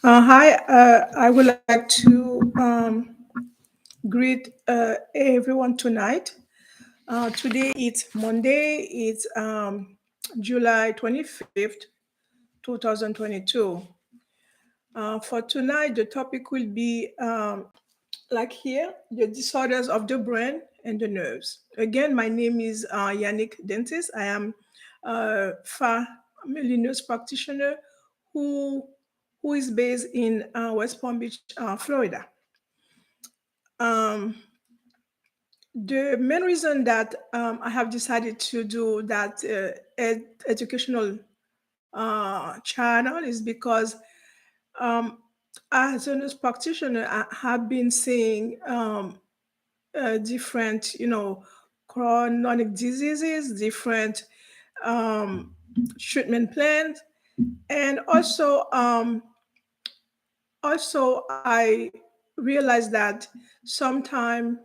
Hi, I would like to greet everyone tonight. Today it's Monday, it's July 25th, 2022. For tonight, the topic will be like here the disorders of the brain and the nerves. Again, my name is Yanick Dantiste. I am a family nurse practitioner who who is based in West Palm Beach, Florida. Um, the main reason that I have decided to do that educational channel is because um, as a nurse practitioner, I have been seeing different, chronic diseases, different um, treatment plans, and also, I realized that sometimes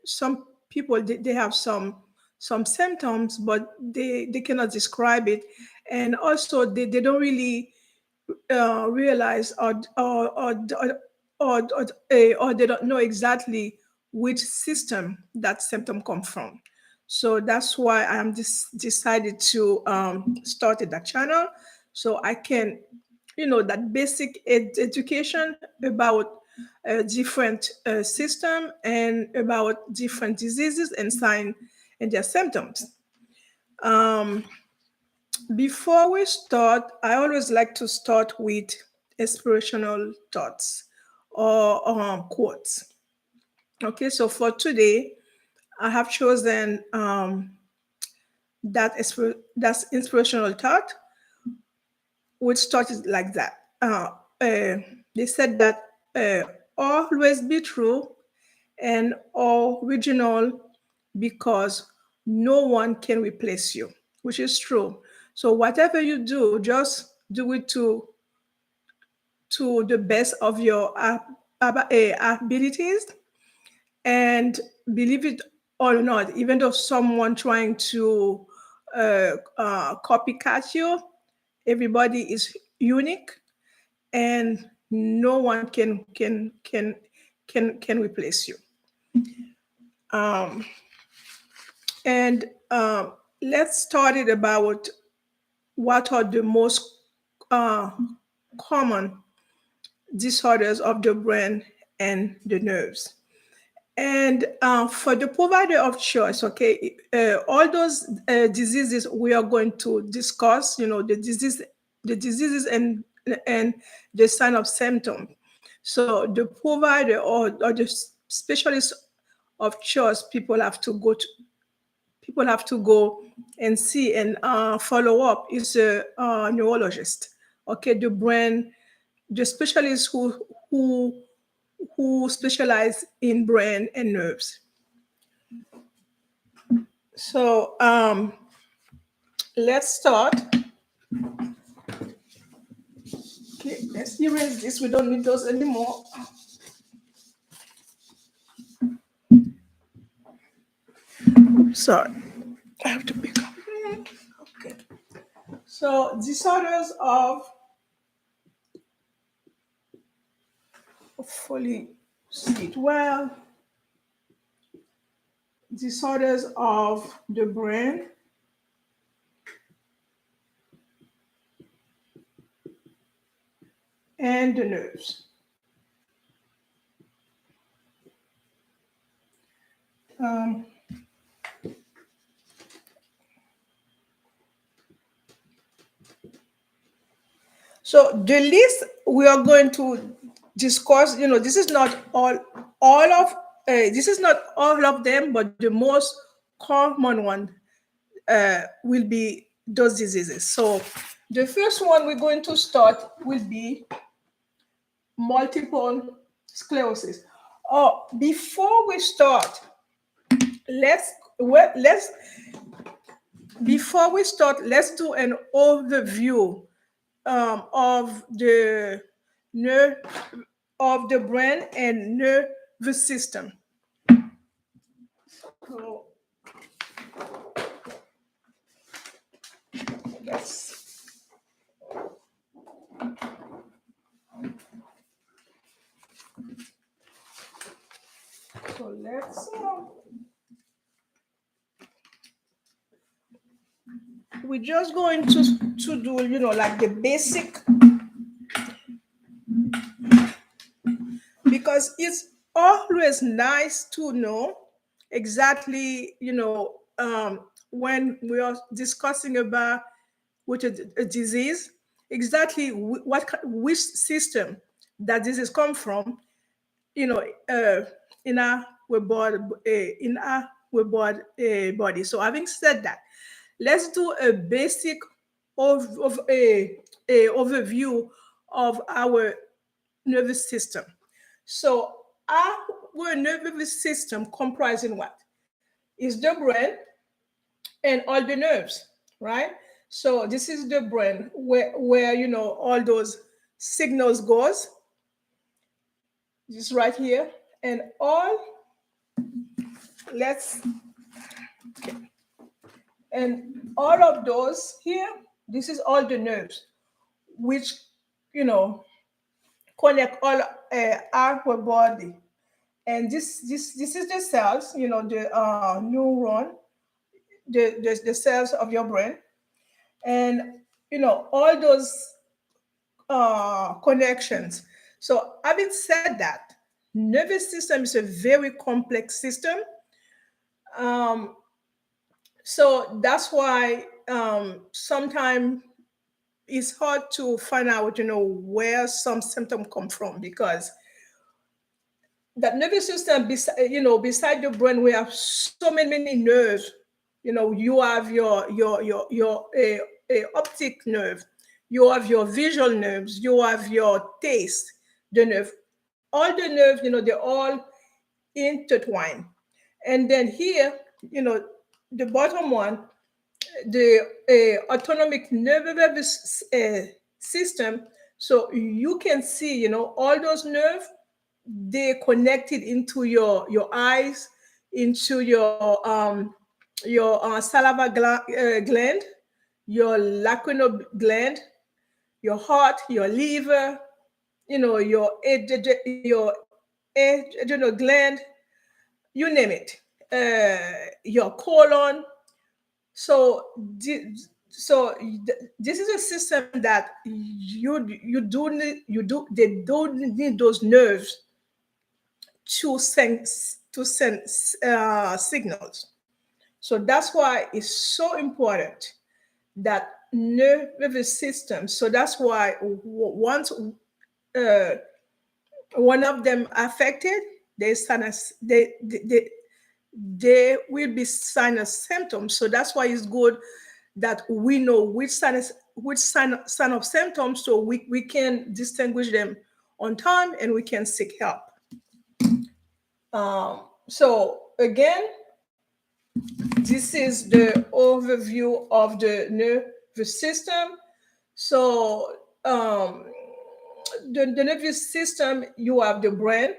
some people they have some symptoms, but they cannot describe it, and also they don't really realize or they don't know exactly which system that symptom come from. So that's why I am decided to started that channel so I can that basic education about different system and about different diseases and sign and their symptoms. um, Before we start, I always like to start with inspirational thoughts or quotes. Okay, so for today I have chosen that's inspirational thought, which started like that. Uh, they said that uh, always be true and original because no one can replace you, which is true. So whatever you do, just do it to the best of your abilities, and believe it or not, even though someone trying to copycat you, everybody is unique and no one can replace you. Um, and let's start it about what are the most uh, common disorders of the brain and the nerves. And for the provider of choice, okay, all those diseases we are going to discuss, the diseases and the sign of symptom. So the provider or the specialist of choice, people have to go and see and follow up is a neurologist. Okay, the specialist who who specialize in brain and nerves. So let's start. Okay, let's erase this. We don't need those anymore. Sorry, I have to pick up. Okay. So disorders of hopefully see it well. Disorders of the brain and the nerves. Um, so the list we are going to discuss, this is not all of this is not all of them, but the most common one will be those diseases. So the first one we're going to start will be multiple sclerosis. Oh, before we start, let's let's before we start, let's do an overview of the nerve of the brain and nervous system. So let's let's we're just going to do, you know, like the basic, because it's always nice to know exactly, you know, when we are discussing about which a disease, exactly which system that disease come from, you know, in our body, body. So having said that, let's do a basic of a overview of our nervous system. So our nervous system comprising what? Is the brain and all the nerves, right? So this is the brain where you know all those signals goes, just right here, and all let's and all of those here, this is all the nerves which, you know, connect all our body. And this is the cells, you know, the neuron, the cells of your brain, and you know all those connections. So having said that, nervous system is a very complex system. Um, so that's why sometimes it's hard to find out, you know, where some symptom come from, because that nervous system, you know, beside the brain, we have so many nerves. You know, you have your optic nerve, you have your visual nerves, you have your taste, the nerve, all the nerves. You know, they're all intertwined. And then here, you know, the bottom one, the autonomic nervous system. So you can see, you know, all those nerves, they connected into your eyes, into your salivary gland, your lacrimal gland, your heart, your liver, you know, your adrenal gland, you name it, your colon. So this is a system that you do need, you do they do need those nerves to send signals. So that's why it's so important that nervous system. So that's why once uh, one of them affected, they sinus they will be sinus symptoms. So that's why it's good that we know which sign of symptoms, so we can distinguish them on time and we can seek help. So again, this is the overview of the nervous system. So the nervous system, you have the brain,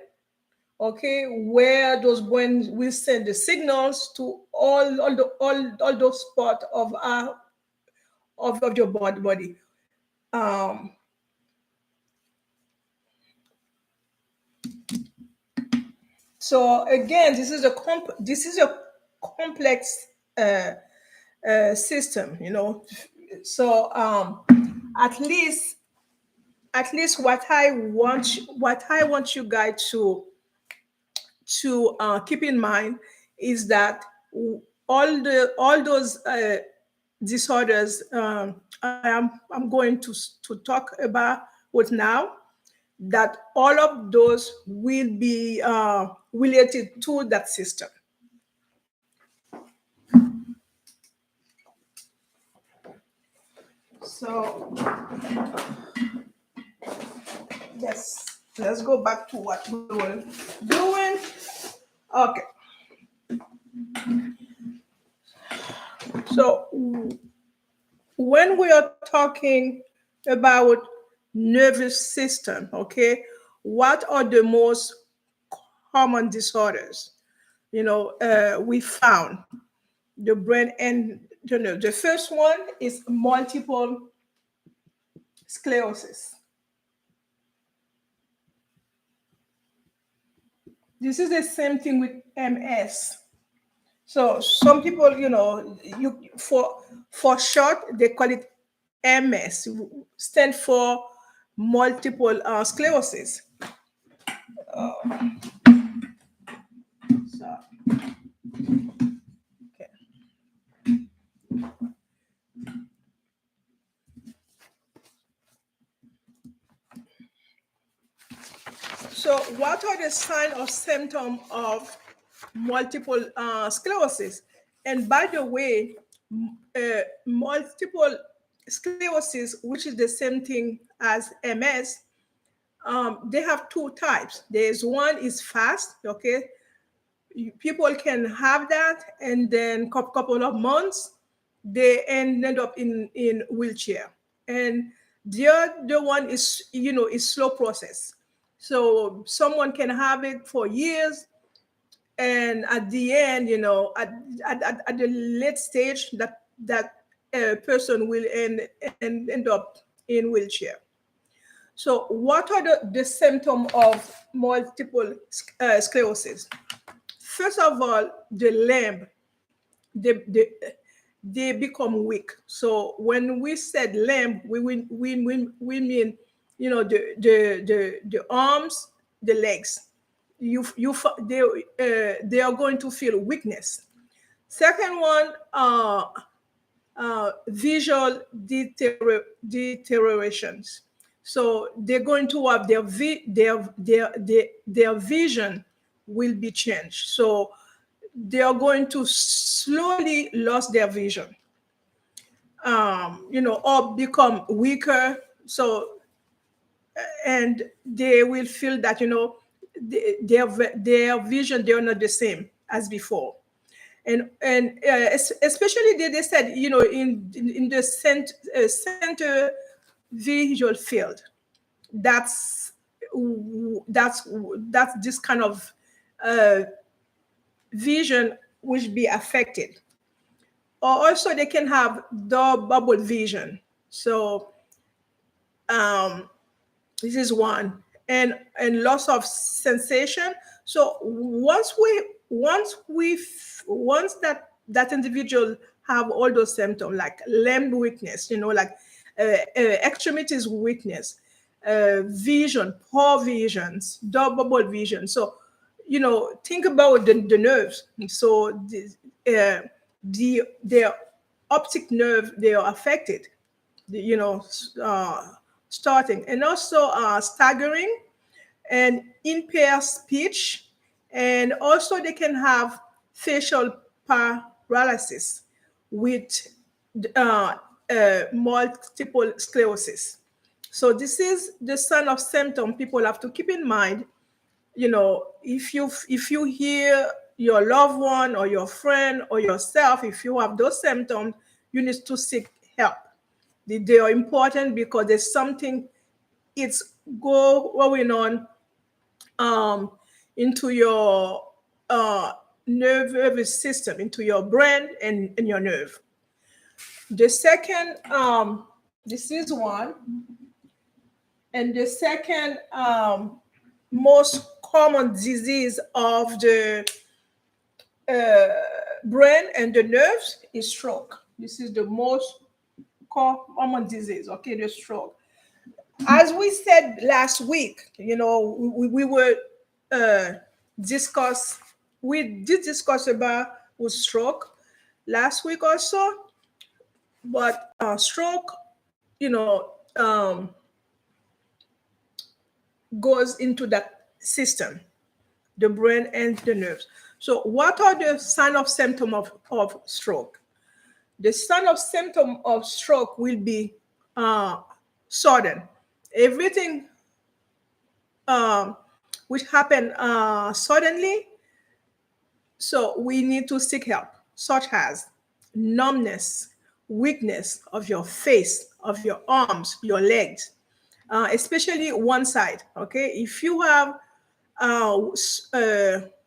okay, where those brains will send the signals to all those parts of our of your body. Um, so again, this is a complex system, you know. So at least what I want you guys to keep in mind is that all those disorders I'm going to talk about with now, that all of those will be related to that system. So let's go back to what we were doing. Okay. So when we are talking about nervous system, okay, what are the most common disorders? You know, we found the brain and the nerve. The first one is multiple sclerosis. This is the same thing with MS. So some people, for short, they call it MS, stand for multiple sclerosis. So, okay. So what are the signs or symptoms of multiple sclerosis? And by the way, multiple sclerosis, which is the same thing as MS, they have two types. There's one is fast, okay? People can have that, and then couple of months, they end up in wheelchair. And the other one is, is slow process. So someone can have it for years, and at the end, at the late stage, that person will end up in wheelchair. So what are the symptoms of multiple sclerosis? First of all, the limb, they, they, they become weak. So when we said limb, we mean, the arms, the legs. They are going to feel weakness. Second one, visual deteriorations. So they're going to have their vision will be changed. So they are going to slowly lose their vision, or become weaker. So, and they will feel that, their vision, they are not the same as before. And especially they said, in the center visual field, that's that's this kind of uh, vision which be affected. Or also they can have double vision. So um, this is one. And loss of sensation. So once that individual have all those symptoms, like limb weakness, like extremities weakness, vision, poor visions, double vision. So, think about the nerves. So the optic nerve, they are affected, you know, uh, starting, and also staggering and impaired speech, and also they can have facial paralysis with uh, multiple sclerosis. So this is the sign of symptom people have to keep in mind. If you hear your loved one or your friend or yourself, if you have those symptoms, you need to seek help. They are important because there's something it's going on um, into your nervous system, into your brain and your nerve. The second, this is one, and the second most common disease of the brain and the nerves is stroke. This is the most common disease, okay, the stroke. As we said last week, we were uh, discuss we did discuss about with stroke last week also, but stroke, you know, um, goes into that system, the brain and the nerves. So, what are the sign of symptom of stroke? The sign of symptom of stroke will be uh, sudden. Everything um, which happen suddenly, so we need to seek help, such as numbness, weakness of your face, of your arms, your legs, especially one side. Okay, if you have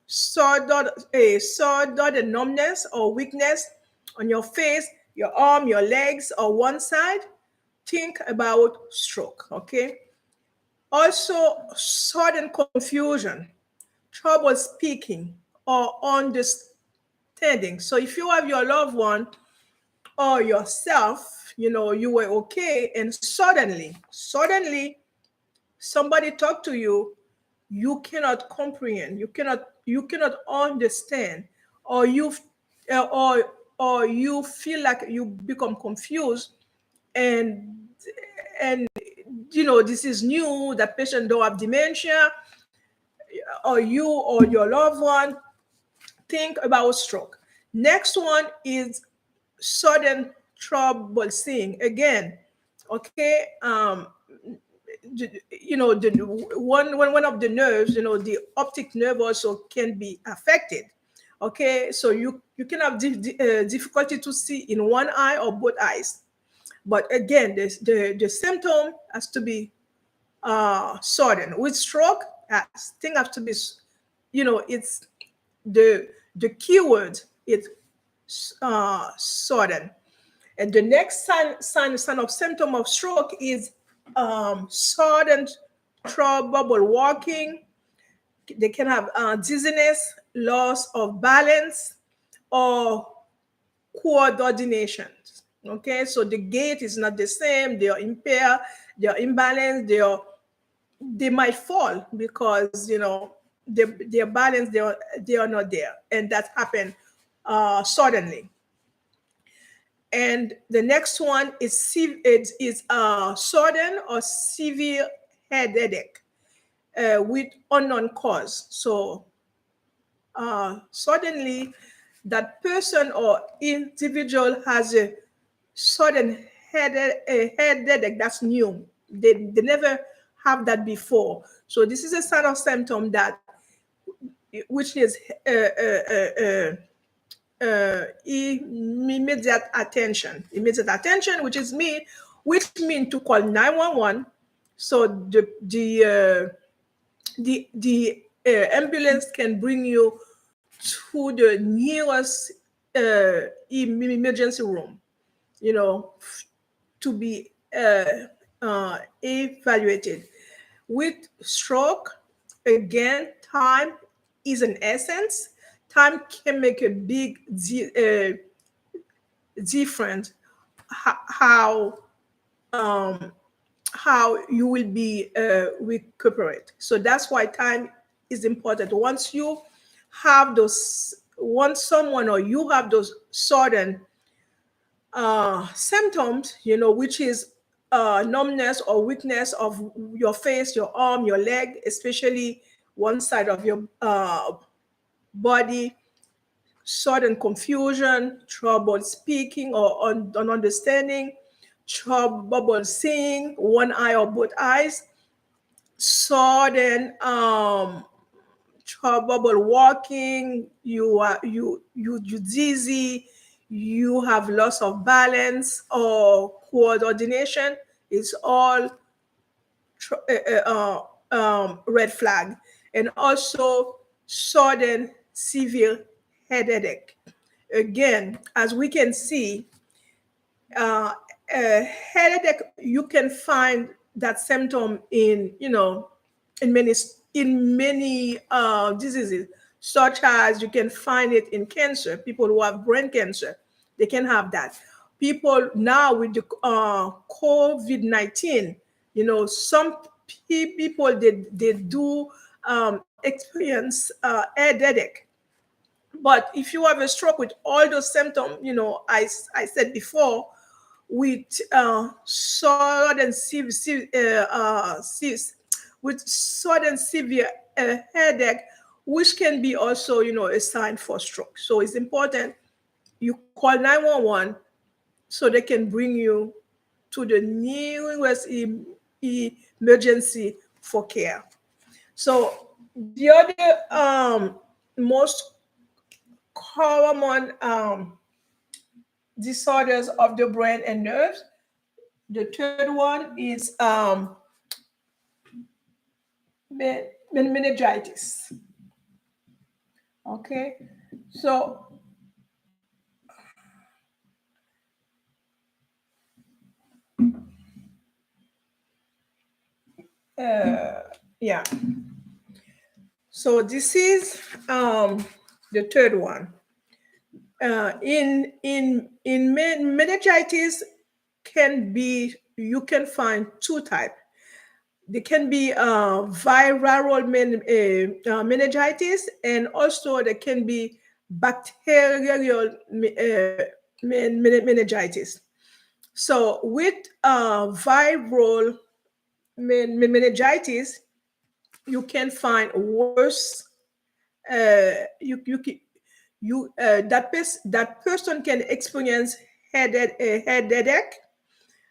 sudden numbness or weakness on your face, your arm, your legs, or one side, think about stroke. Okay. Also, sudden confusion. trouble speaking or understanding. So if you have your loved one or yourself, you were okay, and suddenly somebody talk to you, you cannot comprehend, you cannot understand, or you feel like you become confused, and and this is new, that patient don't have dementia, or you or your loved one, think about stroke. Next one is sudden trouble seeing again. Okay. The one of the nerves, the optic nerve also can be affected. Okay, so you can have difficulty to see in one eye or both eyes. But again, the symptom has to be sudden. With stroke, thing has to be, it's the keyword is sudden. And the next sign of symptom of stroke is sudden trouble walking. They can have dizziness, loss of balance, or coordination. Okay, so the gait is not the same. They are impaired. They are imbalanced. They might fall because their balance, they are not there, and that happened suddenly. And the next one is sudden or severe headache with unknown cause. So suddenly, that person or individual has a sudden headache that's new. They never have that before. So this is a sign of symptom that which is immediate attention, which mean to call 911. So the ambulance can bring you to the nearest emergency room, you know, to be evaluated. With stroke, again, time is an essence. Time can make a big difference how um, how you will be recuperate. So that's why time is important. Once someone or you have those sudden symptoms, which is numbness or weakness of your face, your arm, your leg, especially one side of your body, sudden confusion, trouble speaking or understanding, trouble seeing, one eye or both eyes, sudden trouble walking, you dizzy, you have loss of balance or coordination. It's all red flag. And also sudden severe headache. Again, as we can see, uh, headache, you can find that symptom in many diseases, such as you can find it in cancer. People who have brain cancer, they can have that. People now with the COVID-19, some people, they do experience headache. But if you have a stroke with all those symptoms, I said before, with with sudden severe headache, which can be also, a sign for stroke. So it's important you call 911 so they can bring you to the nearest emergency for care. So the other most common disorders of the brain and nerves. The third one is meningitis. Okay, so yeah, So this is the third one. Meningitis can be, you can find two type. There can be viral meningitis, and also there can be bacterial meningitis. So with viral meningitis, you can find worse. You that person can experience headache,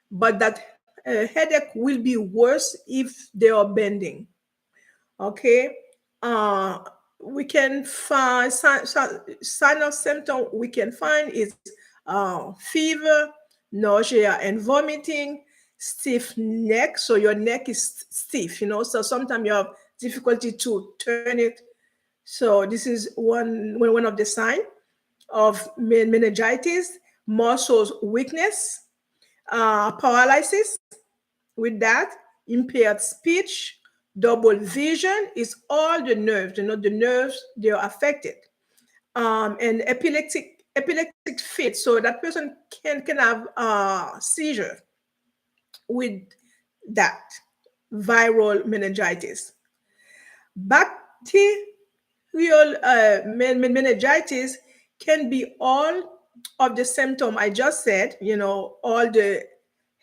but that headache will be worse if they are bending. Okay. uh we can find sign of symptom we can find is fever, nausea and vomiting, stiff neck, so your neck is stiff, so sometimes you have difficulty to turn it. So this is one of the sign of meningitis. Muscles weakness, paralysis. With that, impaired speech, double vision is all the nerves. The nerves, they are affected. And epileptic fit. So that person can have seizure with that viral meningitis. Bacterial meningitis can be all of the symptom I just said. All the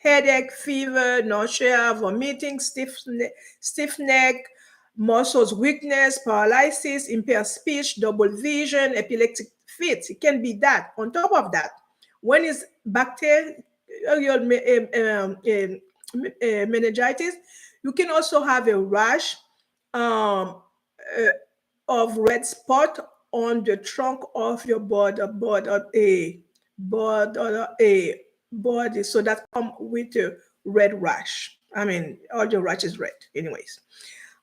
headache, fever, nausea, vomiting, stiff neck, muscles weakness, paralysis, impaired speech, double vision, epileptic fits. It can be that. On top of that, when is bacterial meningitis, you can also have a rash, um, uh, of red spot on the trunk of your body. So that come with a red rash. I mean, all your rash is red, anyways.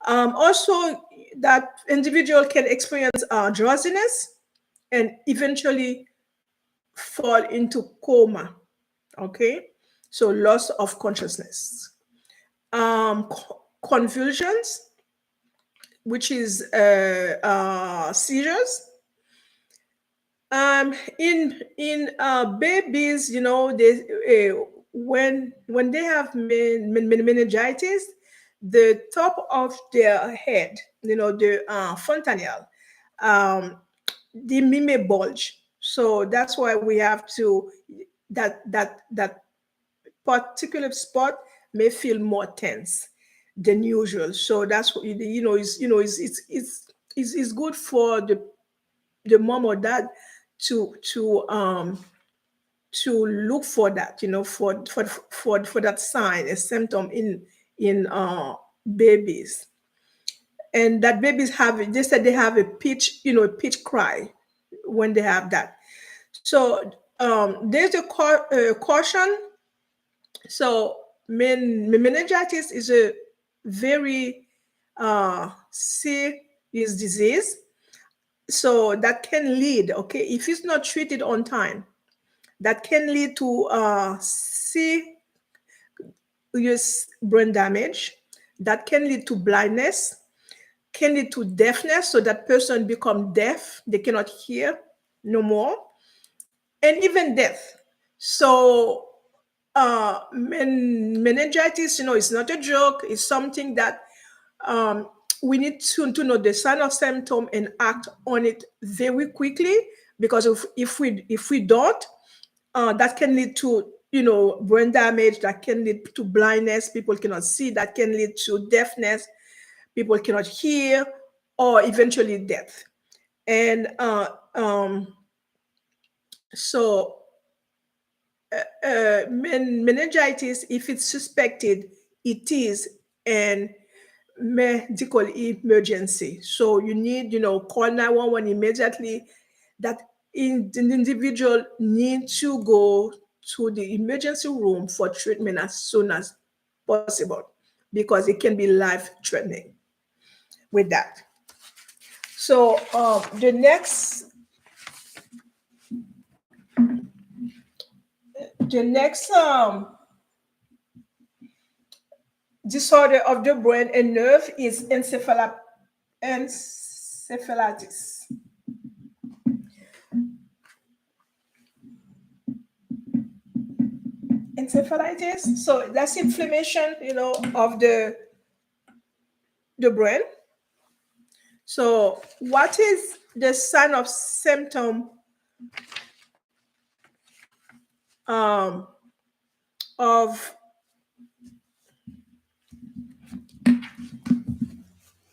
Also, that individual can experience drowsiness and eventually fall into coma. Okay, so loss of consciousness. Convulsions, which is seizures. In babies, they when they have meningitis, the top of their head, the fontanelle, um, the may bulge. So that's why we have to, that particular spot may feel more tense than usual. So that's what it's good for the mom or dad to look for that, for that sign, a symptom in babies. And that babies have, they said they have a pitch, a pitch cry when they have that. So there's a caution. So meningitis is a very serious disease. So that can lead, okay, if it's not treated on time, that can lead to serious brain damage. That can lead to blindness, can lead to deafness, so that person become deaf, they cannot hear no more, and even death. So meningitis, it's not a joke. It's something that um, we need to know the sign of symptom and act on it very quickly, because if we don't, that can lead to brain damage, that can lead to blindness, people cannot see, that can lead to deafness, people cannot hear, or eventually death. And so meningitis, if it's suspected, it is an medical emergency. So you need, call 911 immediately. That the individual need to go to the emergency room for treatment as soon as possible, because it can be life threatening with that. So the next disorder of the brain and nerve is encephalopathy. encephalitis. Encephalitis, so that's inflammation, of the brain. So what is the sign of symptom um, of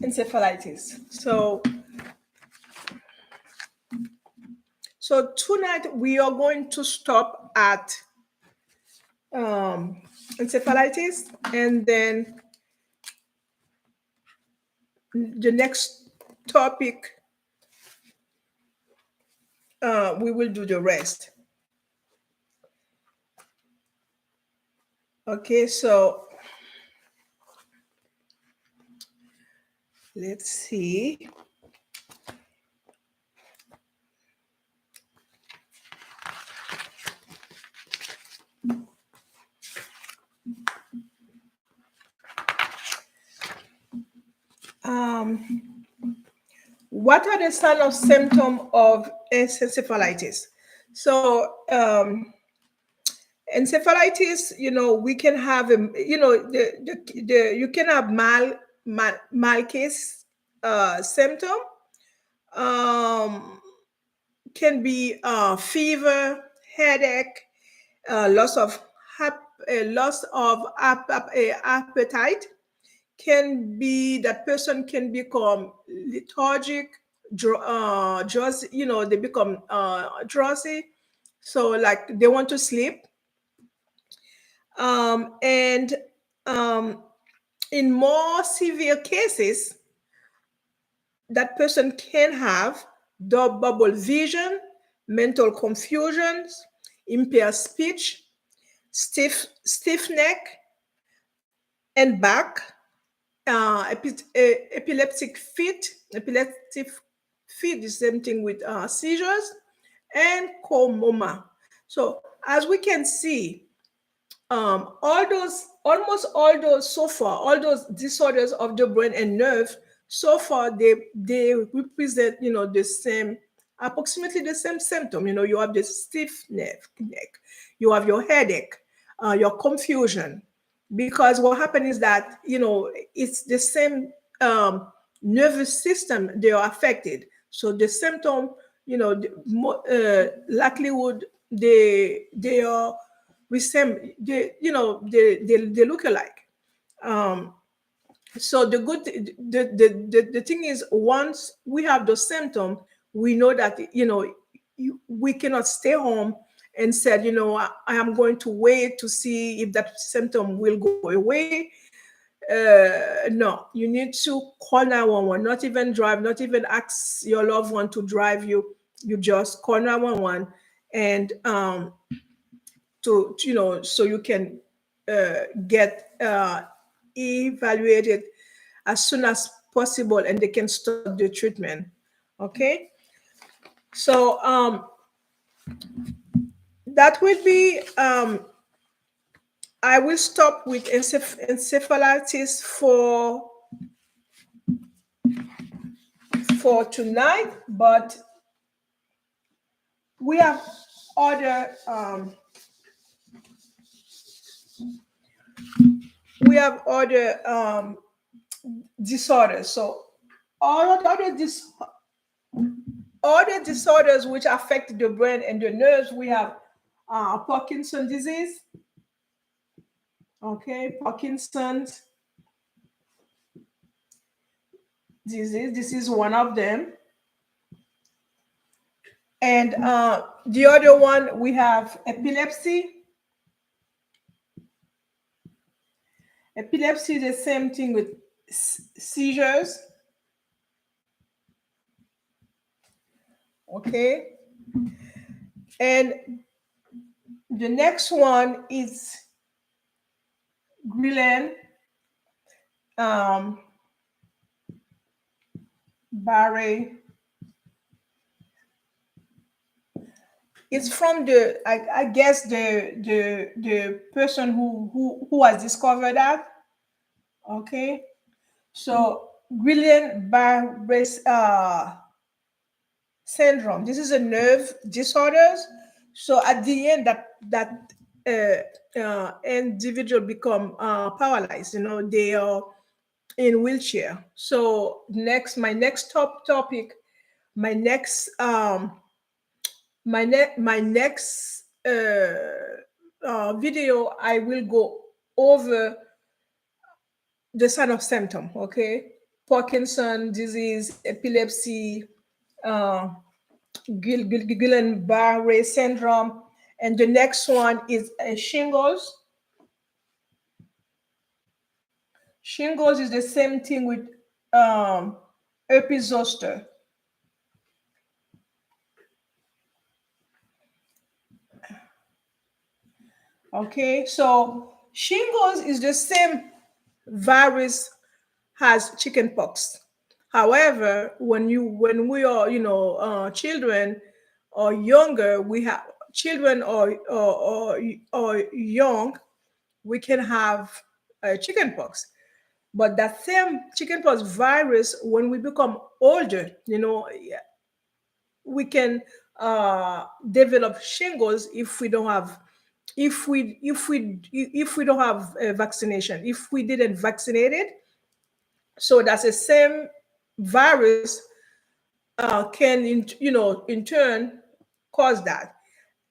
encephalitis? So tonight we are going to stop at encephalitis, and then the next topic, we will do the rest. Okay, so let's see. What are the signs of symptom of encephalitis? So encephalitis, we can have you can have mal case symptom. Um, can be fever, headache, loss of appetite. Can be that person can become lethargic, drowsy. They become drowsy, so like they want to sleep. And um, in more severe cases, that person can have double vision, mental confusions, impaired speech, stiff neck and back, epileptic fit. Epileptic fit is the same thing with seizures and coma. So as we can see, all those, almost all those so far, all those disorders of the brain and nerve, so far they represent, the same, approximately the same symptom. You have the stiff neck, you have your headache, your confusion, because what happens is that, it's the same nervous system they are affected. So the symptom, likelihood they are with same, they look alike. um so the good the thing is, once we have those symptoms, we know that, we cannot stay home and said, I am going to wait to see if that symptom will go away. No, you need to call 911. Not even drive, not even ask your loved one to drive you. You just call 911, and so you can get evaluated as soon as possible, and they can start the treatment. Okay, so that will be, I will stop with encephalitis for tonight, but we have other disorders. So all the disorders which affect the brain and the nerves, we have Parkinson's disease. Okay, Parkinson's disease. This is one of them. And the other one, we have epilepsy. Epilepsy, the same thing with seizures. Okay. And the next one is Ghrelin, Barre. It's from I guess the person who has discovered that. Okay. So Guillain-Barré syndrome. This is a nerve disorders. So at the end, that individual become paralyzed. They are in wheelchair. So my next topic, my next my next video, I will go over the sign of symptom. Okay, Parkinson disease, epilepsy, uh, Guillain-Barré syndrome, and the next one is shingles. Shingles is the same thing with um, herpes zoster. Okay, so shingles is the same virus as chickenpox. However, when we are children or younger, we have children or young, we can have chickenpox. But that same chickenpox virus, when we become older, we can develop shingles if we don't have if we don't have a vaccination, if we didn't vaccinate it. So that's the same virus can in turn cause that.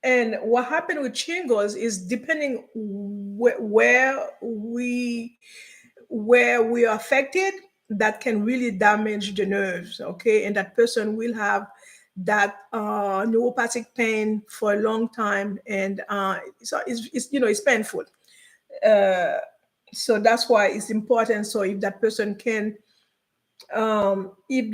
And what happened with shingles is depending where we are affected, that can really damage the nerves. Okay, and that person will have that neuropathic pain for a long time, and so it's painful. uh, so that's why it's important. So if that person can, if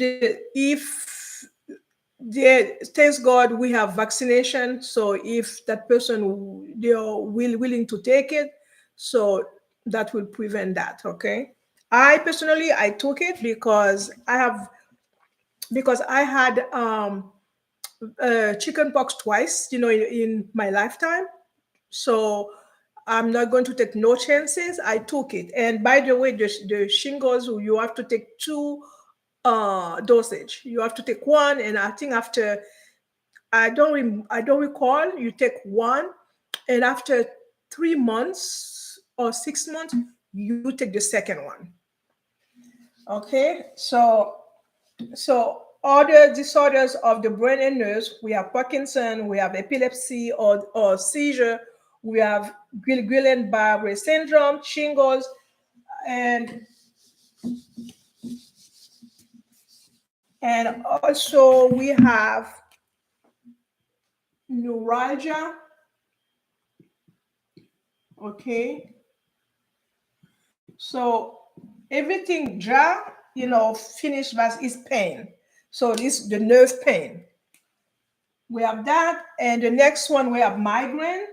they, thanks God we have vaccination. So if that person, they are willing to take it, so that will prevent that. Okay, I personally, I took it because I had chicken pox twice, in my lifetime. So I'm not going to take no chances. I took it. And by the way, the shingles, you have to take two dosage. You have to take one, and I think after, I don't recall, you take one, and after 3 months or 6 months, you take the second one. Okay, so other disorders of the brain and nerves, we have Parkinson, we have epilepsy or seizure, we have Guillain-Barré syndrome, shingles, and also we have neuralgia. Okay, so everything finished by is pain. So this the nerve pain. We have that, and the next one we have migraine.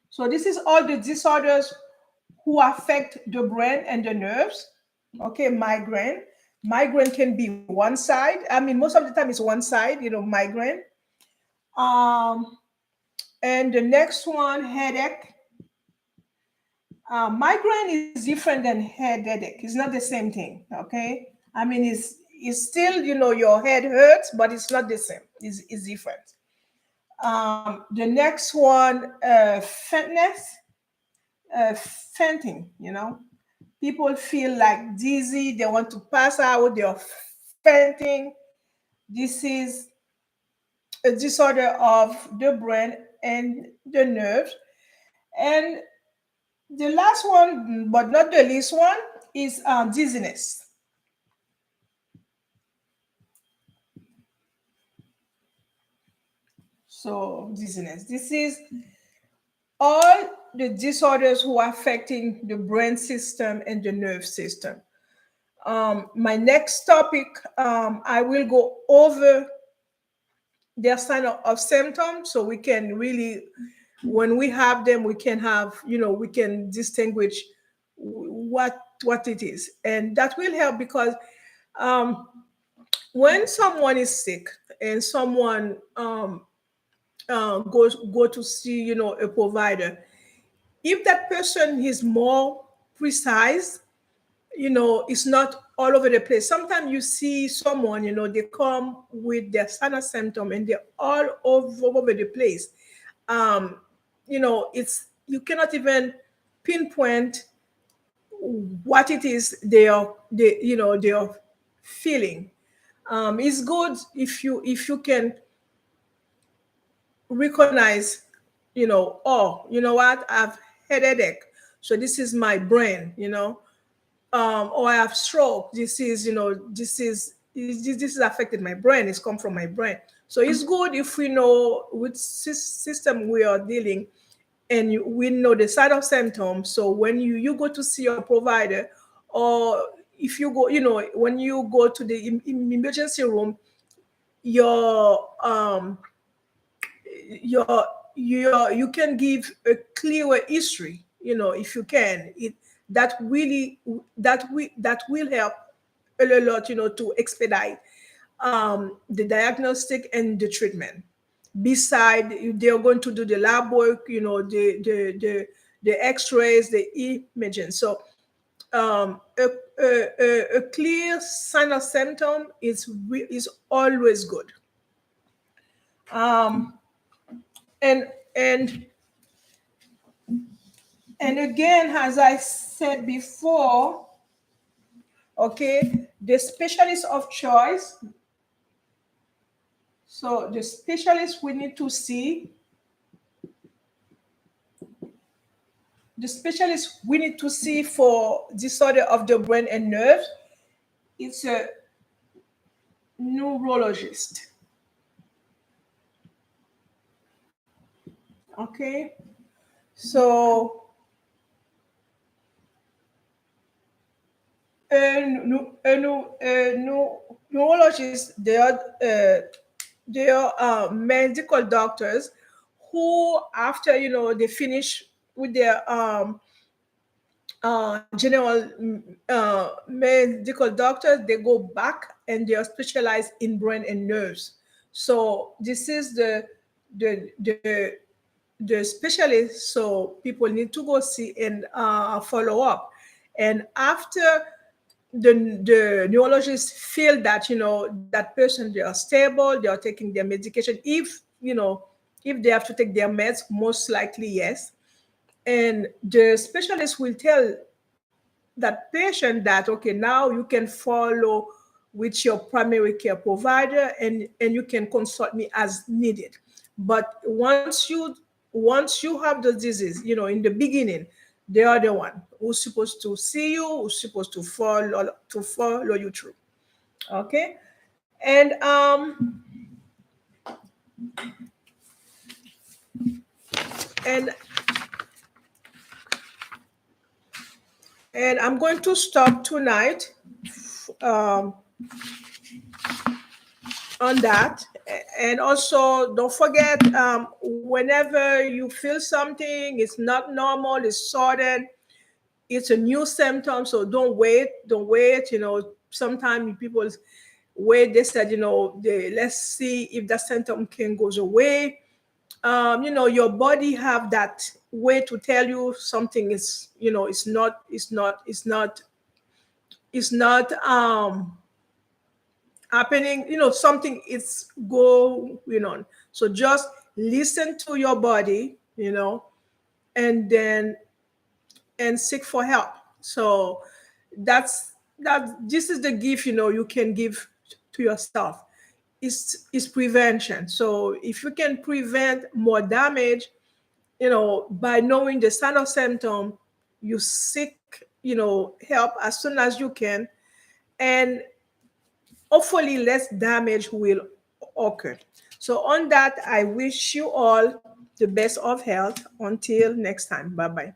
So this is all the disorders who affect the brain and the nerves. Okay, migraine. Migraine can be one side. I mean, most of the time it's one side, migraine. Um, and the next one, headache. Migraine is different than headache. It's not the same thing. Okay, I mean, it's still, your head hurts, but it's not the same. It's different. The next one, faintness, fainting. People feel like dizzy, they want to pass out, they are fainting. This is a disorder of the brain and the nerves. And the last one, but not the least one, is dizziness. So dizziness. This is all the disorders who are affecting the brain system and the nerve system. My next topic, I will go over their sign of symptoms, so we can really, when we have them, we can have, we can distinguish what it is, and that will help because um, when someone is sick and someone go to see, a provider, if that person is more precise, it's not all over the place. Sometimes you see someone, they come with their sinus symptom and they're all over the place. Um, it's you cannot even pinpoint what it is they are feeling. It's good if you can recognize, oh, you know what, I've had headache, so this is my brain, or I have stroke. This is affected my brain. It's come from my brain. So it's good if we know which system we are dealing, and we know the side of symptoms. So when you go to see your provider, or if you go, when you go to the emergency room, your your you can give a clearer history, if you can. That really that will help a lot, to expedite the diagnostic and the treatment. Beside, they're going to do the lab work, the x-rays, the imaging. So a clear sign of symptom is always good. um, and and and again, as I said before, okay, the specialist of choice. So the specialist we need to see, the specialist we need to see for disorder of the brain and nerves, it's a neurologist. Okay, so neurologists, they are medical doctors who, after they finish with their general medical doctors, they go back and they are specialized in brain and nerves. So this is the the specialist. So people need to go see and follow up. And after the neurologist feel that that person, they are stable, they are taking their medication. If they have to take their meds, most likely yes. And the specialist will tell that patient that, okay, now you can follow with your primary care provider, and you can consult me as needed. But once you have the disease, in the beginning, they are the one who's supposed to see you, who's supposed to follow you through. Okay. And and and I'm going to stop tonight um, on that. And also, don't forget, whenever you feel something, it's not normal, it's sudden, it's a new symptom. So don't wait. Sometimes people wait. They said, let's see if the symptom can goes away. Your body have that way to tell you something is, it's not happening. Something is going on. So just listen to your body, and then and seek for help. So this is the gift, you can give to yourself. Is prevention. So if you can prevent more damage, by knowing the sign of symptom, you seek, help as soon as you can, and hopefully less damage will occur. So on that, I wish you all the best of health. Until next time. Bye bye.